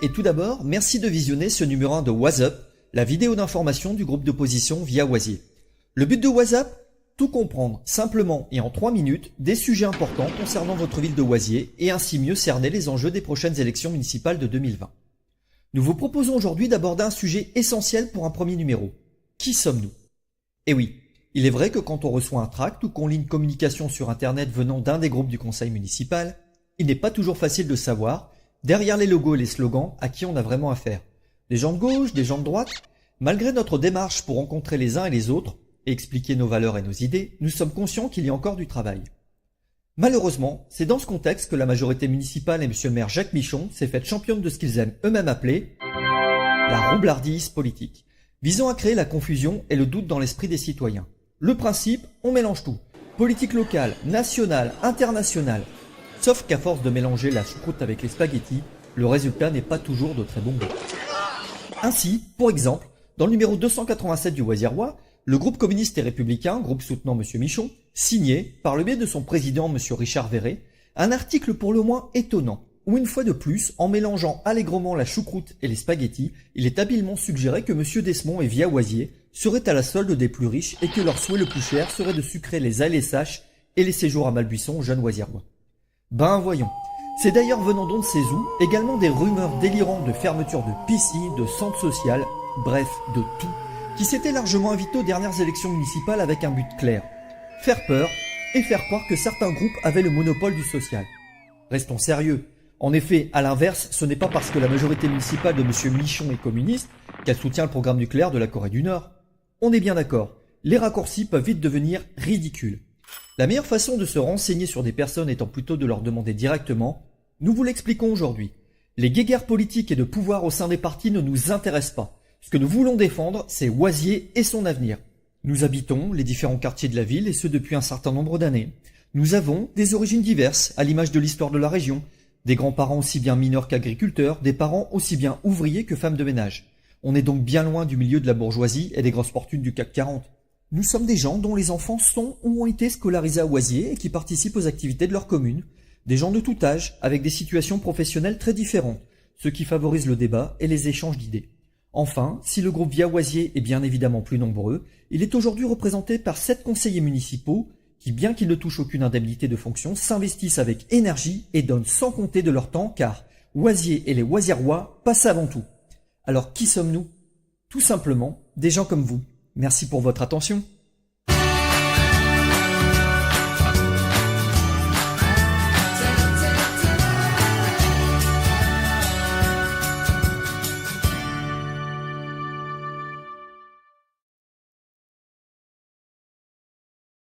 et tout d'abord, merci de visionner ce numéro 1 de WhatsApp, la vidéo d'information du groupe d'opposition Via Oisier. Le but de WhatsApp, tout comprendre simplement et en 3 minutes des sujets importants concernant votre ville de Oisier et ainsi mieux cerner les enjeux des prochaines élections municipales de 2020. Nous vous proposons aujourd'hui d'aborder un sujet essentiel pour un premier numéro. Qui sommes-nous? Eh oui, il est vrai que quand on reçoit un tract ou qu'on lit une communication sur internet venant d'un des groupes du conseil municipal, il n'est pas toujours facile de savoir, derrière les logos et les slogans, à qui on a vraiment affaire. Des gens de gauche, des gens de droite. Malgré notre démarche pour rencontrer les uns et les autres, et expliquer nos valeurs et nos idées, nous sommes conscients qu'il y a encore du travail. Malheureusement, c'est dans ce contexte que la majorité municipale et monsieur le maire Jacques Michon s'est faite championne de ce qu'ils aiment eux-mêmes appeler la roublardise politique, visant à créer la confusion et le doute dans l'esprit des citoyens. Le principe, on mélange tout. Politique locale, nationale, internationale. Sauf qu'à force de mélanger la choucroute avec les spaghettis, le résultat n'est pas toujours de très bon goût. Ainsi, pour exemple, dans le numéro 287 du Oisierrois, le groupe communiste et républicain, groupe soutenant M. Michon, signait, par le biais de son président M. Richard Verret, un article pour le moins étonnant, où une fois de plus, en mélangeant allègrement la choucroute et les spaghettis, il est habilement suggéré que M. Desmond et Via Oisier seraient à la solde des plus riches et que leur souhait le plus cher serait de sucrer les ALSH et les séjours à Malbuisson aux jeunes Oisierrois. Ben voyons. C'est d'ailleurs venant donc de ces eaux, également des rumeurs délirantes de fermeture de piscines, de centres sociaux, bref, de tout, qui s'étaient largement invités aux dernières élections municipales avec un but clair. Faire peur et faire croire que certains groupes avaient le monopole du social. Restons sérieux. En effet, à l'inverse, ce n'est pas parce que la majorité municipale de M. Michon est communiste qu'elle soutient le programme nucléaire de la Corée du Nord. On est bien d'accord, les raccourcis peuvent vite devenir ridicules. La meilleure façon de se renseigner sur des personnes étant plutôt de leur demander directement, nous vous l'expliquons aujourd'hui. Les guéguerres politiques et de pouvoir au sein des partis ne nous intéressent pas. Ce que nous voulons défendre, c'est Oisier et son avenir. Nous habitons les différents quartiers de la ville et ce depuis un certain nombre d'années. Nous avons des origines diverses, à l'image de l'histoire de la région. Des grands-parents aussi bien mineurs qu'agriculteurs, des parents aussi bien ouvriers que femmes de ménage. On est donc bien loin du milieu de la bourgeoisie et des grosses fortunes du CAC 40. Nous sommes des gens dont les enfants sont ou ont été scolarisés à Oisier et qui participent aux activités de leur commune. Des gens de tout âge, avec des situations professionnelles très différentes, ce qui favorise le débat et les échanges d'idées. Enfin, si le groupe Via Oisier est bien évidemment plus nombreux, il est aujourd'hui représenté par 7 conseillers municipaux qui, bien qu'ils ne touchent aucune indemnité de fonction, s'investissent avec énergie et donnent sans compter de leur temps car Oisier et les Oisierrois passent avant tout. Alors qui sommes-nous? Tout simplement, des gens comme vous. Merci pour votre attention.